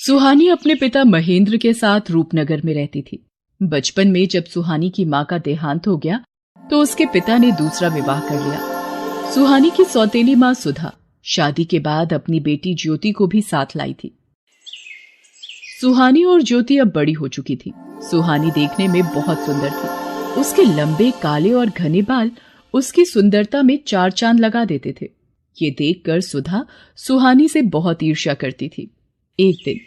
सुहानी अपने पिता महेंद्र के साथ रूपनगर में रहती थी। बचपन में जब सुहानी की मां का देहांत हो गया तो उसके पिता ने दूसरा विवाह कर लिया। सुहानी की सौतेली मां सुधा शादी के बाद अपनी बेटी ज्योति को भी साथ लाई थी। सुहानी और ज्योति अब बड़ी हो चुकी थी। सुहानी देखने में बहुत सुंदर थी। उसके लंबे काले और घने बाल उसकी सुंदरता में चार चांद लगा देते थे। ये देखकर सुधा सुहानी से बहुत ईर्ष्या करती थी। एक दिन,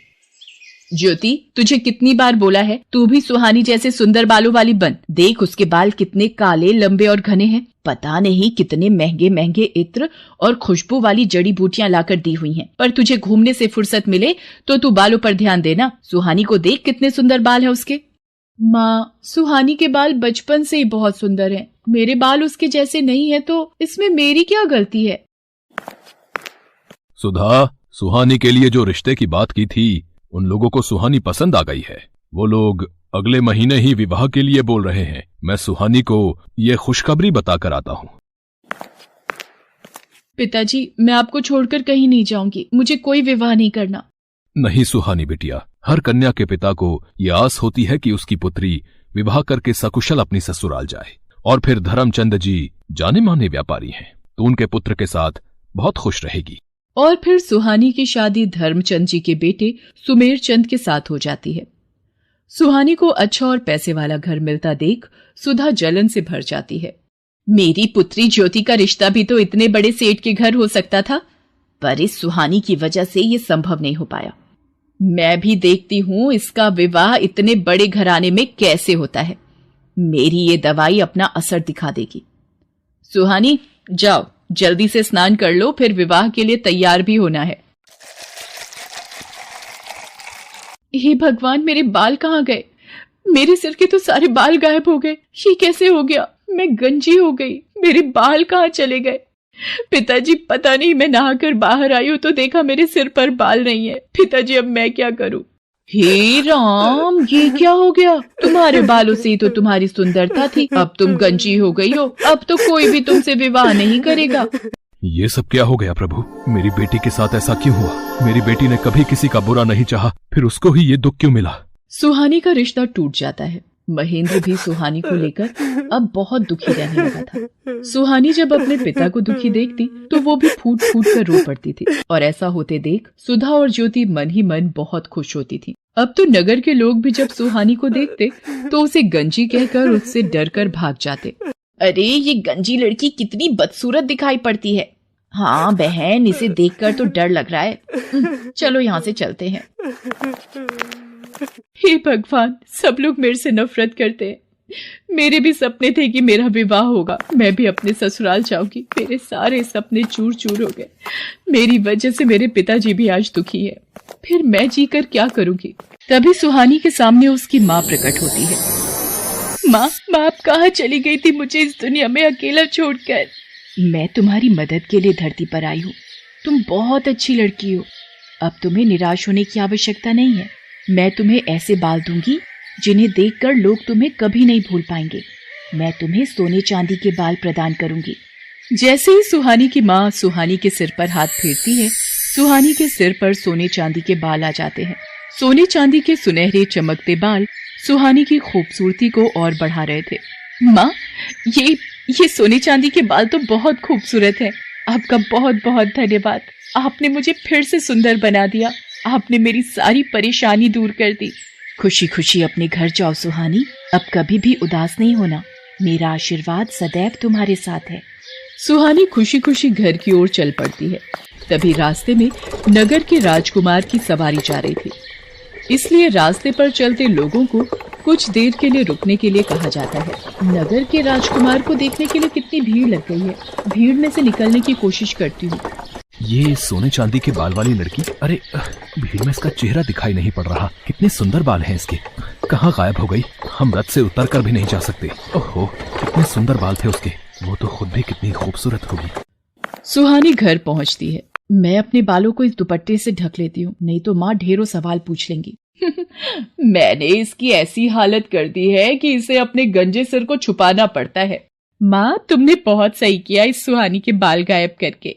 ज्योति, तुझे कितनी बार बोला है तू भी सुहानी जैसे सुंदर बालों वाली बन। देख उसके बाल कितने काले, लंबे और घने हैं। पता नहीं कितने महंगे महंगे इत्र और खुशबू वाली जड़ी बूटियां लाकर दी हुई हैं। पर तुझे घूमने से फुर्सत मिले तो तू बालों पर ध्यान देना। सुहानी को देख कितने सुंदर बाल है उसके। माँ, सुहानी के बाल बचपन से ही बहुत सुंदर हैं। मेरे बाल उसके जैसे नहीं है तो इसमें मेरी क्या गलती है? सुधा, सुहानी के लिए जो रिश्ते की बात की थी उन लोगों को सुहानी पसंद आ गई है। वो लोग अगले महीने ही विवाह के लिए बोल रहे हैं। मैं सुहानी को ये खुशखबरी बताकर आता हूँ। पिताजी, मैं आपको छोड़कर कहीं नहीं जाऊंगी। मुझे कोई विवाह नहीं करना। नहीं सुहानी बिटिया, हर कन्या के पिता को ये आस होती है कि उसकी पुत्री विवाह करके सकुशल अपनी ससुराल जाए। और फिर धर्मचंद जी जाने माने व्यापारी हैं, तो उनके पुत्र के साथ बहुत खुश रहेगी। और फिर सुहानी की शादी धर्मचंद जी के बेटे सुमेर चंद के साथ हो जाती है। सुहानी को अच्छा और पैसे वाला घर मिलता देख सुधा जलन से भर जाती है। मेरी पुत्री ज्योति का रिश्ता भी तो इतने बड़े सेठ के घर हो सकता था, पर इस सुहानी की वजह से ये संभव नहीं हो पाया। मैं भी देखती हूँ इसका विवाह इतने बड़े घराने में कैसे होता है। मेरी ये दवाई अपना असर दिखा देगी। सुहानी, जाओ जल्दी से स्नान कर लो, फिर विवाह के लिए तैयार भी होना है। हे भगवान, मेरे बाल कहाँ गए? मेरे सिर के तो सारे बाल गायब हो गए। ये कैसे हो गया? मैं गंजी हो गई। मेरे बाल कहाँ चले गए? पिताजी, पता नहीं, मैं नहाकर बाहर आई हूँ तो देखा मेरे सिर पर बाल नहीं है। पिताजी, अब मैं क्या करूं? हे राम, ये क्या हो गया? तुम्हारे बालों से ही तो तुम्हारी सुंदरता थी, अब तुम गंजी हो गई हो। अब तो कोई भी तुमसे विवाह नहीं करेगा। ये सब क्या हो गया प्रभु? मेरी बेटी के साथ ऐसा क्यों हुआ? मेरी बेटी ने कभी किसी का बुरा नहीं चाहा, फिर उसको ही ये दुख क्यों मिला? सुहानी का रिश्ता टूट जाता है। महेंद्र भी सुहानी को लेकर अब बहुत दुखी रहने लगा था। सुहानी जब अपने पिता को दुखी देखती तो वो भी फूट फूट कर रो पड़ती थी। और ऐसा होते देख सुधा और ज्योति मन ही मन बहुत खुश होती थी। अब तो नगर के लोग भी जब सुहानी को देखते तो उसे गंजी कहकर उससे डर कर भाग जाते। अरे, ये गंजी लड़की कितनी बदसूरत दिखाई पड़ती है। हाँ बहन, इसे देखकर तो डर लग रहा है। चलो यहाँ से चलते हैं। हे भगवान, सब लोग मेरे से नफरत करते हैं। मेरे भी सपने थे कि मेरा विवाह होगा, मैं भी अपने ससुराल जाऊंगी। मेरे सारे सपने चूर चूर हो गए। मेरी वजह से मेरे पिताजी भी आज दुखी है। फिर मैं जीकर क्या करूंगी? तभी सुहानी के सामने उसकी माँ प्रकट होती है। माँ, आप कहाँ चली गई थी मुझे इस दुनिया में अकेला छोड़कर? मैं तुम्हारी मदद के लिए धरती पर आई हूँ। तुम बहुत अच्छी लड़की हो। अब तुम्हें निराश होने की आवश्यकता नहीं है। मैं तुम्हें ऐसे बाल दूंगी जिन्हें देखकर लोग तुम्हें कभी नहीं भूल पाएंगे। मैं तुम्हें सोने चांदी के बाल प्रदान करूंगी। जैसे ही सुहानी की माँ सुहानी के सिर पर हाथ फेरती है, सुहानी के सिर पर सोने चांदी के बाल आ जाते हैं। सोने चांदी के सुनहरे चमकते बाल सुहानी की खूबसूरती को और बढ़ा रहे थे। माँ, ये सोने चांदी के बाल तो बहुत खूबसूरत है। आपका बहुत बहुत धन्यवाद। आपने मुझे फिर से सुंदर बना दिया। आपने मेरी सारी परेशानी दूर कर दी। खुशी खुशी अपने घर जाओ सुहानी। अब कभी भी उदास नहीं होना। मेरा आशीर्वाद सदैव तुम्हारे साथ है। सुहानी खुशी खुशी घर की ओर चल पड़ती है। तभी रास्ते में नगर के राजकुमार की सवारी जा रही थी, इसलिए रास्ते पर चलते लोगों को कुछ देर के लिए रुकने के लिए कहा जाता है। नगर के राजकुमार को देखने के लिए कितनी भीड़ लग गई है। भीड़ में से निकलने की कोशिश करती हूँ। ये सोने चांदी के बाल वाली लड़की, अरे भीड़ में इसका चेहरा दिखाई नहीं पड़ रहा। कितने सुंदर बाल हैं इसके, कहाँ गायब हो गई? हम रथ से उतर कर भी नहीं जा सकते। ओहो, कितने सुंदर बाल थे उसके। वो तो खुद भी कितनी खूबसूरत होगी। सुहानी घर पहुंचती है। मैं अपने बालों को इस दुपट्टे से ढक लेती हूँ, नहीं तो माँ ढेरों सवाल पूछ लेंगी। मैंने इसकी ऐसी हालत कर दी है कि इसे अपने गंजे सिर को छुपाना पड़ता है। माँ, तुमने बहुत सही किया इस सुहानी के बाल गायब करके।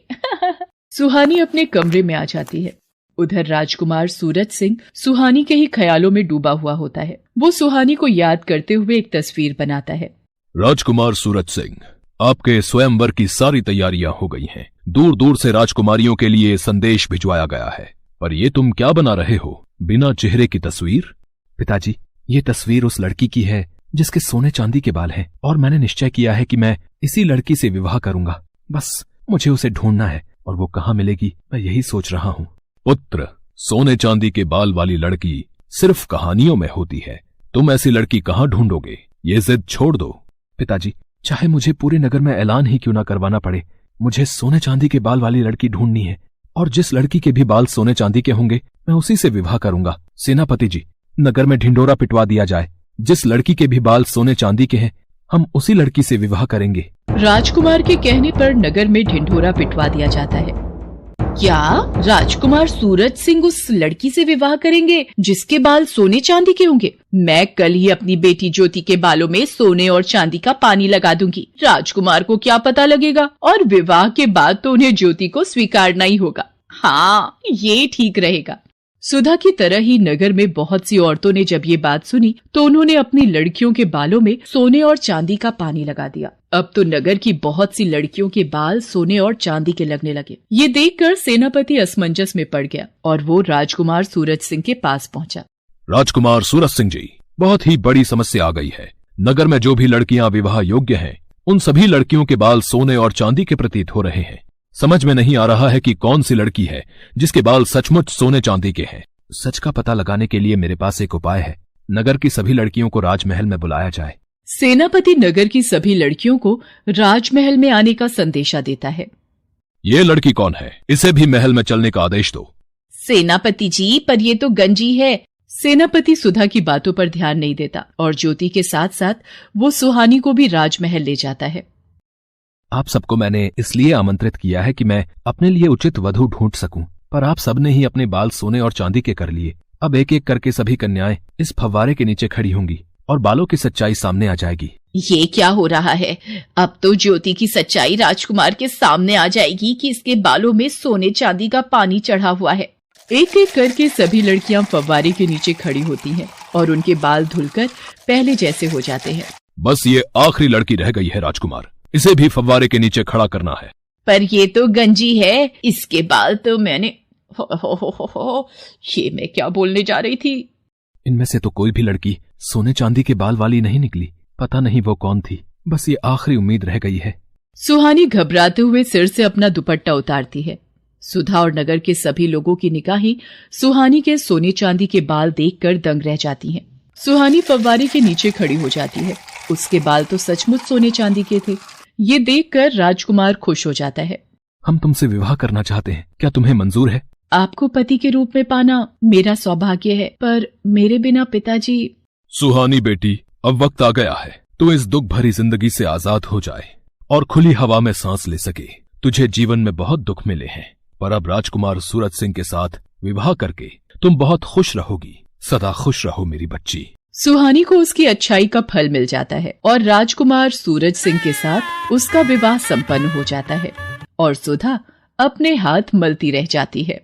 सुहानी अपने कमरे में आ जाती है। उधर राजकुमार सूरज सिंह सुहानी के ही ख्यालों में डूबा हुआ होता है। वो सुहानी को याद करते हुए एक तस्वीर बनाता है। राजकुमार सूरज सिंह, आपके स्वयंवर की सारी तैयारियां हो गई हैं। दूर दूर से राजकुमारियों के लिए संदेश भिजवाया गया है। पर ये तुम क्या बना रहे हो? बिना चेहरे की तस्वीर? पिताजी, ये तस्वीर उस लड़की की है जिसके सोने चांदी के बाल हैं, और मैंने निश्चय किया है कि मैं इसी लड़की से विवाह करूंगा। बस मुझे उसे ढूंढना है, और वो कहाँ मिलेगी मैं यही सोच रहा हूँ। पुत्र, सोने चांदी के बाल वाली लड़की सिर्फ कहानियों में होती है। तुम ऐसी लड़की कहाँ ढूंढोगे? ये जिद छोड़ दो। पिताजी, चाहे मुझे पूरे नगर में ऐलान ही क्यों ना करवाना पड़े, मुझे सोने चांदी के बाल वाली लड़की ढूंढनी है, और जिस लड़की के भी बाल सोने चांदी के होंगे मैं उसी से विवाह करूंगा। सेनापति जी, नगर में ढिंढोरा पिटवा दिया जाए। जिस लड़की के भी बाल सोने चांदी के हैं, हम उसी लड़की से विवाह करेंगे। राजकुमार के कहने पर नगर में ढिंढोरा पिटवा दिया जाता है। क्या राजकुमार सूरज सिंह उस लड़की से विवाह करेंगे जिसके बाल सोने चांदी के होंगे? मैं कल ही अपनी बेटी ज्योति के बालों में सोने और चांदी का पानी लगा दूंगी। राजकुमार को क्या पता लगेगा, और विवाह के बाद तो उन्हें ज्योति को स्वीकारना ही होगा। हाँ, ये ठीक रहेगा। सुधा की तरह ही नगर में बहुत सी औरतों ने जब ये बात सुनी तो उन्होंने अपनी लड़कियों के बालों में सोने और चांदी का पानी लगा दिया। अब तो नगर की बहुत सी लड़कियों के बाल सोने और चांदी के लगने लगे। ये देखकर सेनापति असमंजस में पड़ गया और वो राजकुमार सूरज सिंह के पास पहुंचा। राजकुमार सूरज सिंह जी, बहुत ही बड़ी समस्या आ गई है। नगर में जो भी लड़कियां विवाह योग्य हैं, उन सभी लड़कियों के बाल सोने और चांदी के प्रतीत हो रहे हैं। समझ में नहीं आ रहा है कि कौन सी लड़की है जिसके बाल सचमुच सोने चांदी के हैं। सच का पता लगाने के लिए मेरे पास एक उपाय है। नगर की सभी लड़कियों को राजमहल में बुलाया जाए। सेनापति नगर की सभी लड़कियों को राजमहल में आने का संदेशा देता है। ये लड़की कौन है? इसे भी महल में चलने का आदेश दो। सेनापति जी, पर ये तो गंजी है। सेनापति सुधा की बातों पर ध्यान नहीं देता और ज्योति के साथ साथ वो सुहानी को भी राजमहल ले जाता है। आप सबको मैंने इसलिए आमंत्रित किया है कि मैं अपने लिए उचित वधू ढूंढ सकूं, पर आप सबने ही अपने बाल सोने और चांदी के कर लिए। अब एक एक करके सभी कन्याएं इस फव्वारे के नीचे खड़ी होंगी और बालों की सच्चाई सामने आ जाएगी। ये क्या हो रहा है? अब तो ज्योति की सच्चाई राजकुमार के सामने आ जाएगी कि इसके बालों में सोने चांदी का पानी चढ़ा हुआ है। एक एक करके सभी लड़कियां फव्वारे के नीचे खड़ी होती हैं और उनके बाल धुलकर पहले जैसे हो जाते हैं। बस ये आखिरी लड़की रह गई है राजकुमार, इसे भी फव्वारे के नीचे खड़ा करना है। पर ये तो गंजी है, इसके बाल तो मैंने हो, ये मैं क्या बोलने जा रही थी। इनमें से तो कोई भी लड़की सोने चांदी के बाल वाली नहीं निकली। पता नहीं वो कौन थी। बस ये आखिरी उम्मीद रह गई है। सुहानी घबराते हुए सिर से अपना दुपट्टा उतारती है। सुधा और नगर के सभी लोगों की निगाहें सुहानी के सोने चांदी के बाल देखकर दंग रह जाती हैं। सुहानी फव्वारे के नीचे खड़ी हो जाती है। उसके बाल तो सचमुच सोने चांदी के थे। ये देखकर राजकुमार खुश हो जाता है। हम तुमसे विवाह करना चाहते हैं, क्या तुम्हें मंजूर है? आपको पति के रूप में पाना मेरा सौभाग्य है, पर मेरे बिना पिताजी। सुहानी बेटी, अब वक्त आ गया है तू इस दुख भरी जिंदगी से आजाद हो जाए और खुली हवा में सांस ले सके। तुझे जीवन में बहुत दुख मिले हैं, पर अब राजकुमार सूरज सिंह के साथ विवाह करके तुम बहुत खुश रहोगी। सदा खुश रहो मेरी बच्ची। सुहानी को उसकी अच्छाई का फल मिल जाता है और राजकुमार सूरज सिंह के साथ उसका विवाह संपन्न हो जाता है और सुधा अपने हाथ मलती रह जाती है।